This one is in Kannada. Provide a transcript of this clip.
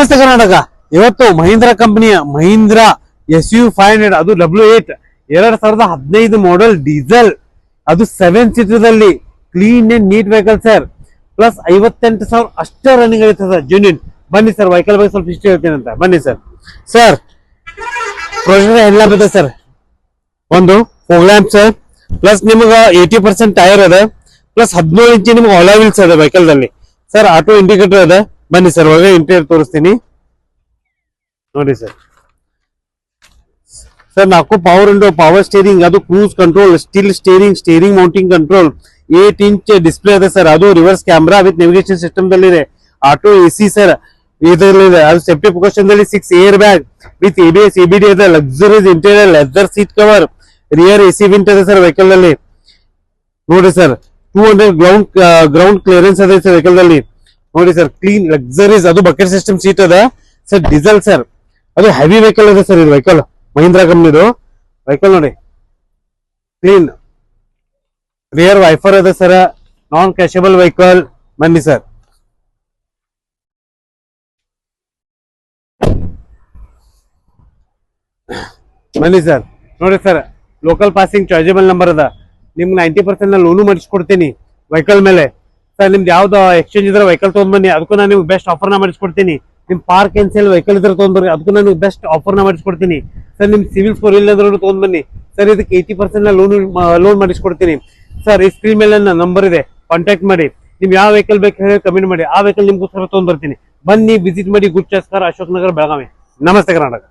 ನಮಸ್ತೆ ಕರ್ನಾಟಕ. ಇವತ್ತು ಮಹೀಂದ್ರಾ ಕಂಪನಿಯ ಮಹೀಂದ್ರಾ SU500 ಅದು W8 2015 ಮಾಡೆಲ್ ಡೀಸೆಲ್, ಅದು 7 ಸೀಟರ್ದಲ್ಲಿ clean and neat vehicle sir. Plus 58,000 ಅಷ್ಟೇ ರನ್ನಿಂಗ್ ಆಗುತ್ತೆ ಸರ್, ಜೆನ್ಯೂನ್. ಬನ್ನಿ ಸರ್, ವೆಹಿಕಲ್ ಬಗ್ಗೆ ಸ್ವಲ್ಪ ಹಿಸ್ಟ್ರಿ ಹೇಳ್ತೀನಿ ಅಂತ. ಬನ್ನಿ ಸರ್. ಸರ್ ಪ್ರೊಜೆಕ್ಟರ್ ಹೆಡ್ಲ್ಯಾಂಪ್ ಇದೆ ಸರ್, ಒಂದು ಫಾಗ್ ಲ್ಯಾಂಪ್ ಸರ್, ಪ್ಲಸ್ ನಿಮ್ಗೆ 80% ಟೈರ್ ಅದ, ಪ್ಲಸ್ 17 ಇಂಚಿ ನಿಮ್ಗೆ ಆಲಾ ವೀಲ್ಸ್ ಅದ ವೆಹಿಕಲ್ ದಲ್ಲಿ ಸರ್. ಆಟೋ ಇಂಡಿಕೇಟರ್ ಅದ. ಬನ್ನಿ ಸರ್, ಒಳಗೆ ಇಂಟೀರಿಯರ್ ತೋರಿಸ್ತೀನಿ ನೋಡಿ sir. Sir 4 power window, power steering, ಅದು cruise control, still steering, steering mounting control, 8 inch display ಇದೆ ಸರ್. ಅದು reverse camera with navigation system ದಲ್ಲಿ ಇದೆ. ಆಟೋ AC ಸರ್ ಇದರಲ್ಲಿದೆ. ಅದು ಸೇಫ್ಟಿ ಪ್ರಿಕಾಷನ್ ದಲ್ಲಿ 6 air bag with ABS ABD ಇದೆ. Luxurious interior, leather seat cover, rear AC ವಿಂಟ್ ಇದೆ ಸರ್ ವೆಹಿಕಲ್ ನಲ್ಲಿ ನೋಡಿ ಸರ್. 200 ಗ್ರೌಂಡ್ ಕ್ಲಿಯರೆನ್ಸ್ ಇದೆ ಸರ್ ವೆಹಿಕಲ್ ನಲ್ಲಿ ನೋಡಿ ಸರ್. ಕ್ಲೀನ್ ಲಕ್ಸರೀಸ್, ಅದು ಬಕೆಟ್ ಸಿಸ್ಟಮ್ ಸೀಟ್ ಅದ ಸರ್. ಡೀಸೆಲ್ ಸರ್, ಅದು ಹೆವಿ ವೆಹಿಕಲ್ ಇದೆ ಸರ್. ಇದು ವೆಹಿಕಲ್ ಮಹೀಂದ್ರಾ ಕಂಪ್ನಿದು ವೆಹಿಕಲ್ ನೋಡಿ, ಕ್ಲೀನ್ ರಿಯರ್ ವೈಫರ್ ಇದೆ ಸರ್. ನಾನ್ ಕ್ಯಾಶಬಲ್ ವೆಹಿಕಲ್. ಬನ್ನಿ ಸರ್. ಬನ್ನಿ ಸರ್ ನೋಡಿ sir, local passing chargeable number ಅದ. ನಿಮ್ಗೆ 90% ಲೋನು ಮಾಡಿಸ್ಕೊಡ್ತೀನಿ ವೆಹಿಕಲ್ ಮೇಲೆ ಸರ್. ನಿಮ್ದು ಯಾವ್ದು ಎಕ್ಸ್ಚೇಂಜ್ ಇದ್ರೆ ವೆಹಿಕಲ್ ತಗೊಂಡ್ ಬನ್ನಿ, ಅದಕ್ಕೂ ನಾನು ನಿಮ್ಗೆ ಬೆಸ್ಟ್ ಆಫರ್ನ ಮಾಡಿಸ್ಕೊಡ್ತೀನಿ. ನಿಮ್ ಪಾರ್ಕ್ ಅಂಡ್ ಸೇಲ್ ವೆಹಿಕಲ್ ಇದ್ರೆ ತೊಗೊಂಡ್ಬರ್ರಿ, ಅದಕ್ಕೂ ನಾನು ಬೆಸ್ಟ್ ಆಫರ್ನ ಮಾಡಿಸ್ಕೊಡ್ತೀನಿ ಸರ್. ನಿಮ್ ಸಿವಿಲ್ ಸ್ಕೋರ್ ಇಲ್ಲಂದ್ರೂ ತೊಗೊಂಡ್ ಬನ್ನಿ ಸರ್. ಇದಕ್ಕೆ 80% ಲೋನ್ ಮಾಡಿಸ್ಕೊಡ್ತೀನಿ ಸರ್. ಈ ಸ್ಕ್ರೀನ್ ಮೇಲೆ ನನ್ನ ನಂಬರ್ ಇದೆ, ಕಾಂಟ್ಯಾಕ್ಟ್ ಮಾಡಿ. ನಿಮ್ ಯಾವ ವೆಹಿಕಲ್ ಬೇಕು ಹೇಳಿ ಕಮೆಂಟ್ ಮಾಡಿ, ಆ ವೆಹಿಕಲ್ ನಿಮ್ಗೋಸ್ಕರ ತೊಗೊಂಡ್ ಬರ್ತೀನಿ. ಬನ್ನಿ, ವಿಸಿಟ್ ಮಾಡಿ. Good choice car, Ashok Nagar, Belagavi. ನಮಸ್ತೆ ಕರ್ನಾಟಕ.